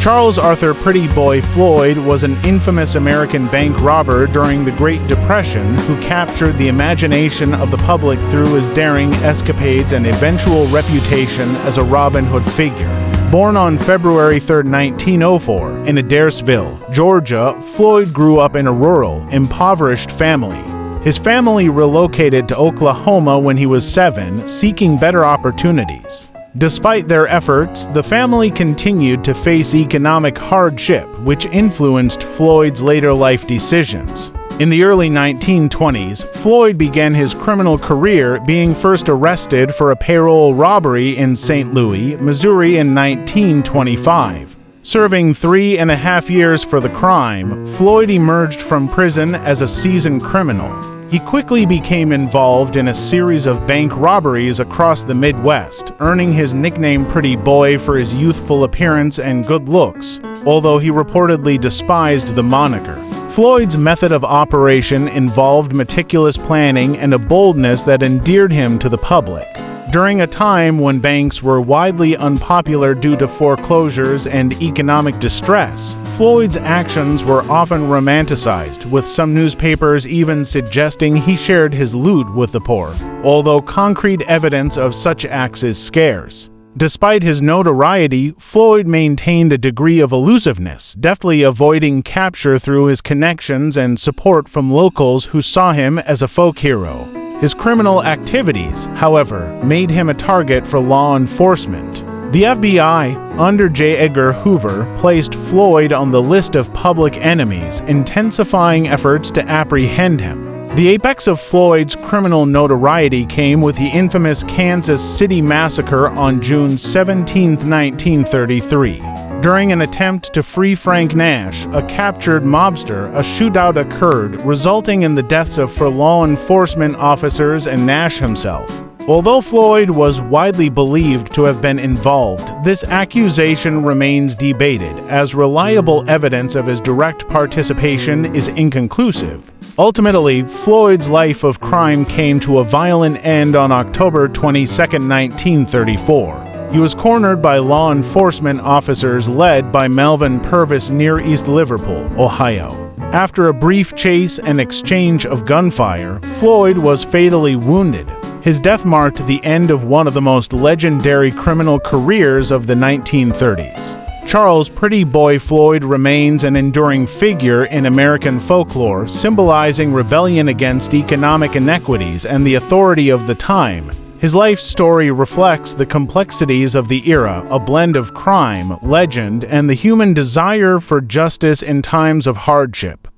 Charles Arthur Pretty Boy Floyd was an infamous American bank robber during the Great Depression who captured the imagination of the public through his daring escapades and eventual reputation as a Robin Hood figure. Born on February 3, 1904, in Adairsville, Georgia, Floyd grew up in a rural, impoverished family. His family relocated to Oklahoma when he was 7, seeking better opportunities. Despite their efforts, the family continued to face economic hardship, which influenced Floyd's later life decisions. In the early 1920s, Floyd began his criminal career, being first arrested for a payroll robbery in St. Louis, Missouri in 1925. Serving 3.5 years for the crime, Floyd emerged from prison as a seasoned criminal. He quickly became involved in a series of bank robberies across the Midwest, earning his nickname Pretty Boy for his youthful appearance and good looks, although he reportedly despised the moniker. Floyd's method of operation involved meticulous planning and a boldness that endeared him to the public. During a time when banks were widely unpopular due to foreclosures and economic distress, Floyd's actions were often romanticized, with some newspapers even suggesting he shared his loot with the poor, although concrete evidence of such acts is scarce. Despite his notoriety, Floyd maintained a degree of elusiveness, deftly avoiding capture through his connections and support from locals who saw him as a folk hero. His criminal activities, however, made him a target for law enforcement. The FBI, under J. Edgar Hoover, placed Floyd on the list of public enemies, intensifying efforts to apprehend him. The apex of Floyd's criminal notoriety came with the infamous Kansas City Massacre on June 17, 1933. During an attempt to free Frank Nash, a captured mobster, a shootout occurred, resulting in the deaths of 4 law enforcement officers and Nash himself. Although Floyd was widely believed to have been involved, this accusation remains debated, as reliable evidence of his direct participation is inconclusive. Ultimately, Floyd's life of crime came to a violent end on October 22, 1934. He was cornered by law enforcement officers led by Melvin Purvis near East Liverpool, Ohio. After a brief chase and exchange of gunfire, Floyd was fatally wounded. His death marked the end of one of the most legendary criminal careers of the 1930s. Charles Pretty Boy Floyd remains an enduring figure in American folklore, symbolizing rebellion against economic inequities and the authority of the time. His life story reflects the complexities of the era, a blend of crime, legend, and the human desire for justice in times of hardship.